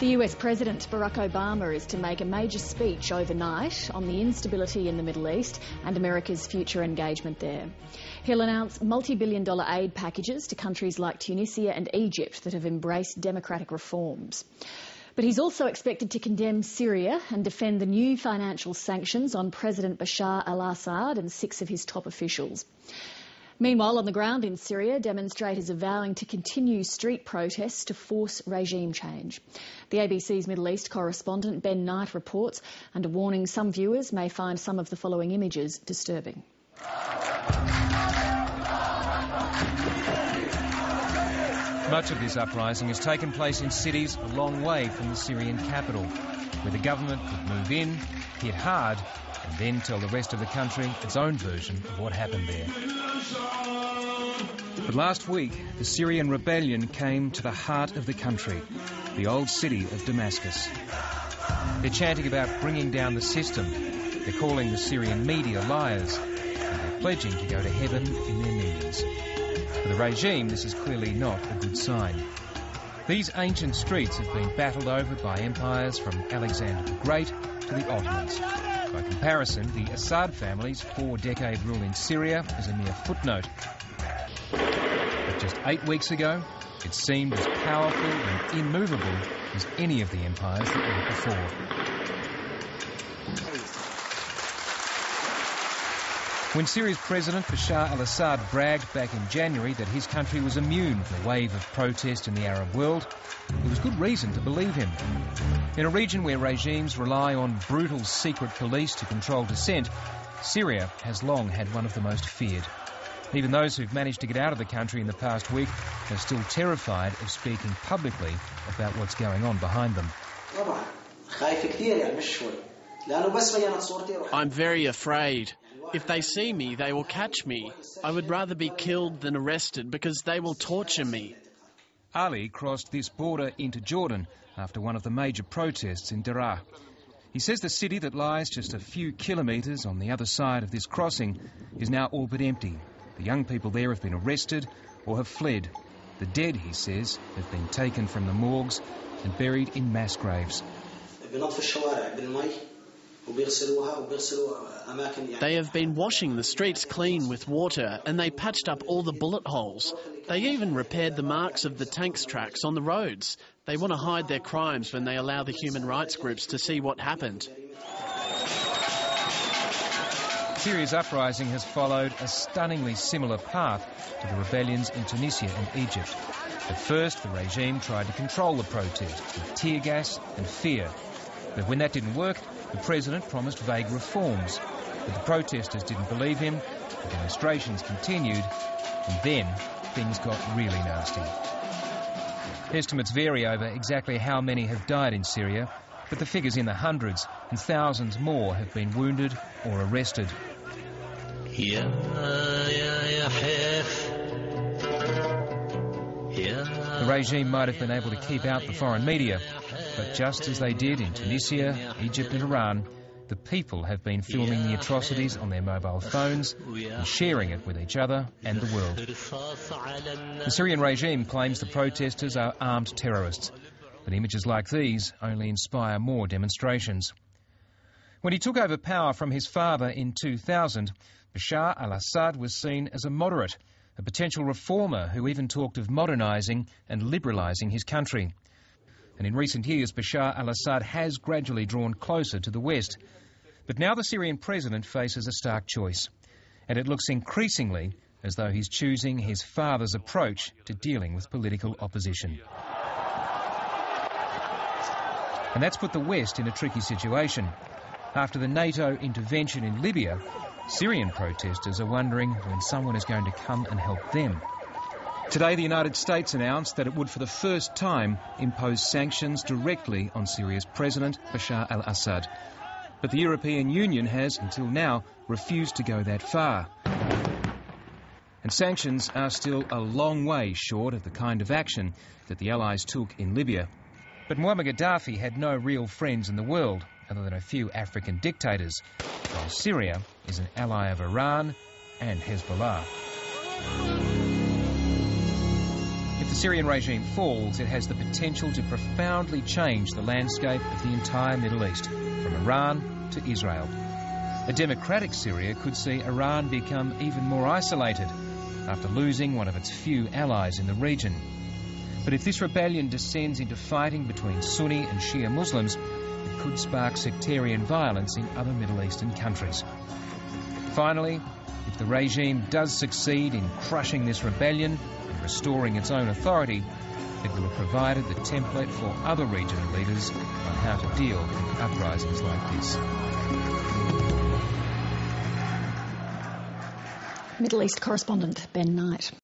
The US President Barack Obama is to make a major speech overnight on the instability in the Middle East and America's future engagement there. He'll announce multi-billion-dollar aid packages to countries like Tunisia and Egypt that have embraced democratic reforms. But he's also expected to condemn Syria and defend the new financial sanctions on President Bashar al-Assad and 6 of his top officials. Meanwhile, on the ground in Syria, demonstrators are vowing to continue street protests to force regime change. The ABC's Middle East correspondent Ben Knight reports, under warning some viewers may find some of the following images disturbing. Much of this uprising has taken place in cities a long way from the Syrian capital, where the government could move in, hit hard, and then tell the rest of the country its own version of what happened there. But last week, the Syrian rebellion came to the heart of the country, the old city of Damascus. They're chanting about bringing down the system. They're calling the Syrian media liars, and they're pledging to go to heaven in their millions. For the regime, this is clearly not a good sign. These ancient streets have been battled over by empires from Alexander the Great to the Ottomans. By comparison, the Assad family's 4-decade rule in Syria is a mere footnote. But just 8 weeks ago, it seemed as powerful and immovable as any of the empires that went before. When Syria's President Bashar al-Assad bragged back in January that his country was immune to the wave of protest in the Arab world, there was good reason to believe him. In a region where regimes rely on brutal secret police to control dissent, Syria has long had one of the most feared. Even those who've managed to get out of the country in the past week are still terrified of speaking publicly about what's going on behind them. I'm very afraid. If they see me, they will catch me. I would rather be killed than arrested because they will torture me. Ali crossed this border into Jordan after one of the major protests in Daraa. He says the city that lies just a few kilometres on the other side of this crossing is now all but empty. The young people there have been arrested or have fled. The dead, he says, have been taken from the morgues and buried in mass graves. They have been washing the streets clean with water and they patched up all the bullet holes. They even repaired the marks of the tanks tracks on the roads. They want to hide their crimes when they allow the human rights groups to see what happened. Syria's uprising has followed a stunningly similar path to the rebellions in Tunisia and Egypt. At first, the regime tried to control the protest with tear gas and fear. But when that didn't work, the president promised vague reforms. But the protesters didn't believe him, the demonstrations continued, and then things got really nasty. Estimates vary over exactly how many have died in Syria, but the figure's in the hundreds, and thousands more have been wounded or arrested. The regime might have been able to keep out the foreign media, but just as they did in Tunisia, Egypt and Iran, the people have been filming the atrocities on their mobile phones and sharing it with each other and the world. The Syrian regime claims the protesters are armed terrorists, but images like these only inspire more demonstrations. When he took over power from his father in 2000, Bashar al-Assad was seen as a moderate, a potential reformer who even talked of modernising and liberalising his country. And in recent years, Bashar al-Assad has gradually drawn closer to the West. But now the Syrian president faces a stark choice, and it looks increasingly as though he's choosing his father's approach to dealing with political opposition. And that's put the West in a tricky situation. After the NATO intervention in Libya, Syrian protesters are wondering when someone is going to come and help them. Today, the United States announced that it would for the first time impose sanctions directly on Syria's president, Bashar al-Assad. But the European Union has, until now, refused to go that far. And sanctions are still a long way short of the kind of action that the Allies took in Libya. But Muammar Gaddafi had no real friends in the world, other than a few African dictators, while Syria is an ally of Iran and Hezbollah. If the the Syrian regime falls, it has the potential to profoundly change the landscape of the entire Middle East, from Iran to Israel. A democratic Syria could see Iran become even more isolated after losing one of its few allies in the region. But if this rebellion descends into fighting between Sunni and Shia Muslims, it could spark sectarian violence in other Middle Eastern countries. Finally, if the regime does succeed in crushing this rebellion and restoring its own authority, it will have provided the template for other regional leaders on how to deal with uprisings like this. Middle East correspondent Ben Knight.